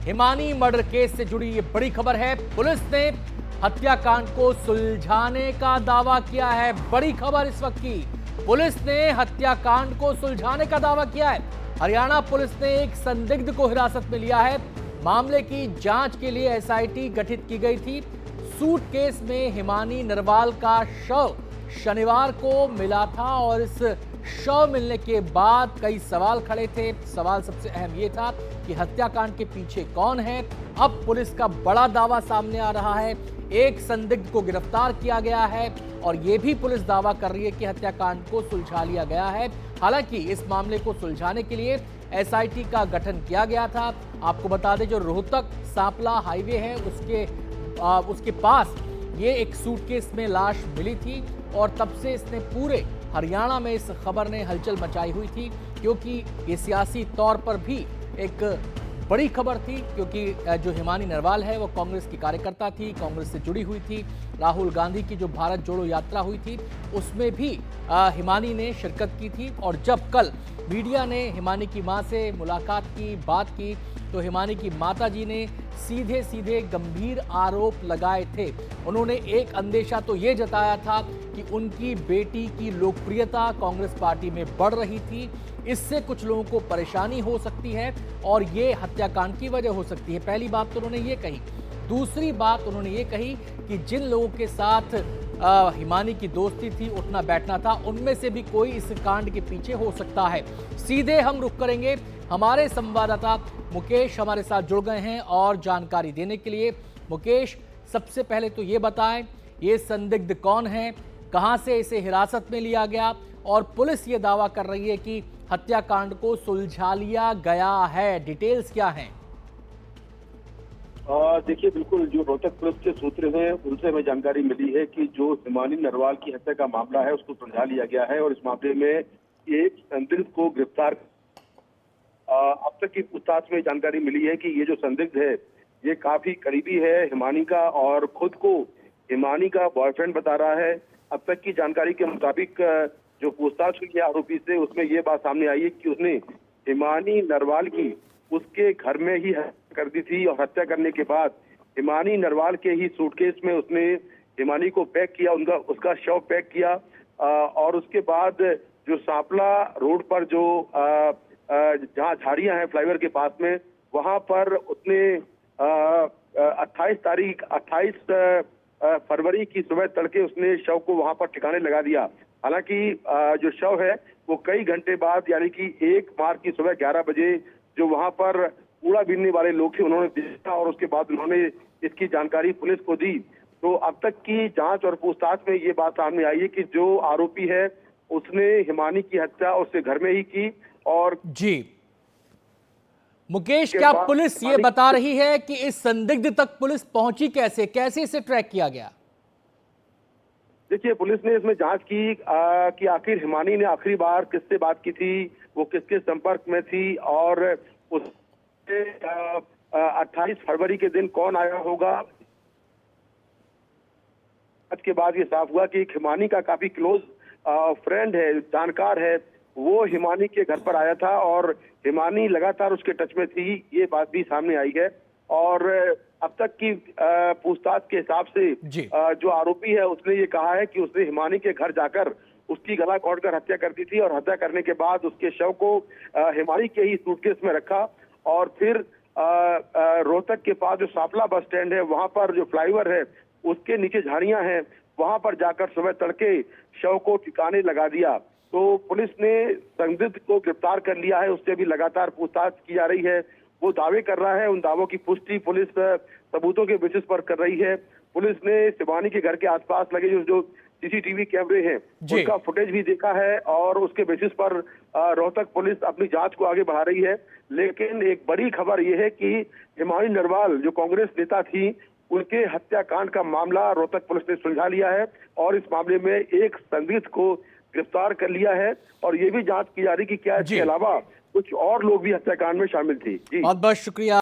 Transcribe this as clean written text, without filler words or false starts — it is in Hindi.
हिमानी मर्डर केस से जुड़ी ये बड़ी खबर है। पुलिस ने हत्याकांड को सुलझाने का दावा किया है। बड़ी खबर इस वक्त की, पुलिस ने हत्याकांड को सुलझाने का दावा किया है। हरियाणा पुलिस ने एक संदिग्ध को हिरासत में लिया है। मामले की जांच के लिए एसआईटी गठित की गई थी। सूटकेस में हिमानी नरवाल का शव शनिवार को मिला था और इस शव मिलने के बाद कई सवाल खड़े थे। सवाल सबसे अहम ये था कि हत्याकांड के पीछे कौन है। अब पुलिस का बड़ा दावा सामने आ रहा है। एक संदिग्ध को गिरफ्तार किया गया है और यह भी पुलिस दावा कर रही है कि हत्याकांड को सुलझा लिया गया है। हालांकि इस मामले को सुलझाने के लिए एसआईटी का गठन किया गया था। आपको बता दें, जो रोहतक सांपला हाईवे है उसके पास ये एक सूटकेस में लाश मिली थी और तब से इसने पूरे हरियाणा में इस खबर ने हलचल मचाई हुई थी, क्योंकि ये सियासी तौर पर भी एक बड़ी खबर थी। क्योंकि जो हिमानी नरवाल है वो कांग्रेस की कार्यकर्ता थी, कांग्रेस से जुड़ी हुई थी। राहुल गांधी की जो भारत जोड़ो यात्रा हुई थी उसमें भी हिमानी ने शिरकत की थी। और जब कल मीडिया ने हिमानी की मां से मुलाकात की, बात की, तो हिमानी की माताजी ने सीधे सीधे गंभीर आरोप लगाए थे। उन्होंने एक अंदेशा तो ये जताया था कि उनकी बेटी की लोकप्रियता कांग्रेस पार्टी में बढ़ रही थी, इससे कुछ लोगों को परेशानी हो सकती है और ये हत्याकांड की वजह हो सकती है। पहली बात तो उन्होंने ये कही। दूसरी बात उन्होंने ये कही कि जिन लोगों के साथ हिमानी की दोस्ती थी, उठना बैठना था, उनमें से भी कोई इस कांड के पीछे हो सकता है। सीधे हम रुख करेंगे, हमारे संवाददाता मुकेश हमारे साथ जुड़ गए हैं और जानकारी देने के लिए। मुकेश, सबसे पहले तो ये बताएं, ये संदिग्ध कौन है, कहां से इसे हिरासत में लिया गया और पुलिस ये दावा कर रही है कि हत्याकांड को सुलझा लिया गया है। डिटेल्स क्या हैं? देखिए, बिल्कुल जो रोहतक पुलिस के सूत्र हैं उनसे हमें जानकारी मिली है कि जो हिमानी नरवाल की हत्या का मामला है उसको सुलझा लिया गया है और इस मामले में एक संदिग्ध को गिरफ्तार। अब तक की पूछताछ में जानकारी मिली है कि ये जो संदिग्ध है ये काफी करीबी है हिमानी का और खुद को हिमानी का बॉयफ्रेंड बता रहा है। अब तक की जानकारी के मुताबिक जो पूछताछ हुई है आरोपी से, उसमें ये बात सामने आई है कि उसने हिमानी नरवाल की उसके घर में ही हत्या कर दी थी और हत्या करने के बाद हिमानी नरवाल के ही सूटकेस में उसने हिमानी को पैक किया, उसका शव पैक किया और उसके बाद जो सांपला रोड पर जो जहाँ झाड़ियां हैं फ्लाईओवर के पास में, वहां पर उसने 28 फरवरी की सुबह तड़के उसने शव को वहां पर ठिकाने लगा दिया। हालांकि जो शव है वो कई घंटे बाद, यानी कि 1 मार्च की सुबह 11 बजे जो वहां पर कूड़ा बीनने वाले लोग थे उन्होंने देखा और उसके बाद उन्होंने इसकी जानकारी पुलिस को दी। तो अब तक की जांच और पूछताछ में ये बात सामने आई है कि जो आरोपी है उसने हिमानी की हत्या उसके घर में ही की। और जी मुकेश, क्या पुलिस ये बता रही है कि इस संदिग्ध तक पुलिस पहुंची कैसे इसे ट्रैक किया गया? देखिए, पुलिस ने इसमें जांच की कि आखिर हिमानी ने आखिरी बार किससे बात की थी, वो किसके संपर्क में थी और उस 28 फरवरी के दिन कौन आया होगा। के बाद ये साफ हुआ कि हिमानी का काफी क्लोज फ्रेंड है, जानकार है, वो हिमानी के घर पर आया था और हिमानी लगातार उसके टच में थी। ये बात भी सामने आई है और अब तक की पूछताछ के हिसाब से जो आरोपी है उसने ये कहा है कि उसने हिमानी के घर जाकर उसकी गला काटकर हत्या कर दी थी और हत्या करने के बाद उसके शव को हिमानी के ही सूटकेस में रखा और फिर रोहतक के पास जो सांपला बस स्टैंड है वहां पर जो फ्लाईओवर है उसके नीचे झाड़ियां हैं, वहां पर जाकर सुबह तड़के शव को ठिकाने लगा दिया। तो पुलिस ने संदिग्ध को गिरफ्तार कर लिया है, उससे भी लगातार पूछताछ की जा रही है। वो दावे कर रहा है, उन दावों की पुष्टि पुलिस सबूतों के बेसिस पर कर रही है। पुलिस ने हिमानी के घर के आसपास लगे जो सीसीटीवी कैमरे हैं उनका फुटेज भी देखा है और उसके बेसिस पर रोहतक पुलिस अपनी जांच को आगे बढ़ा रही है। लेकिन एक बड़ी खबर यह है कि हिमानी नरवाल जो कांग्रेस नेता थी, उनके हत्याकांड का मामला रोहतक पुलिस ने सुलझा लिया है और इस मामले में एक संदिग्ध को गिरफ्तार कर लिया है और ये भी जांच की जा रही कि क्या इसके अलावा कुछ और लोग भी हत्याकांड में शामिल थे। जी, बहुत बहुत शुक्रिया।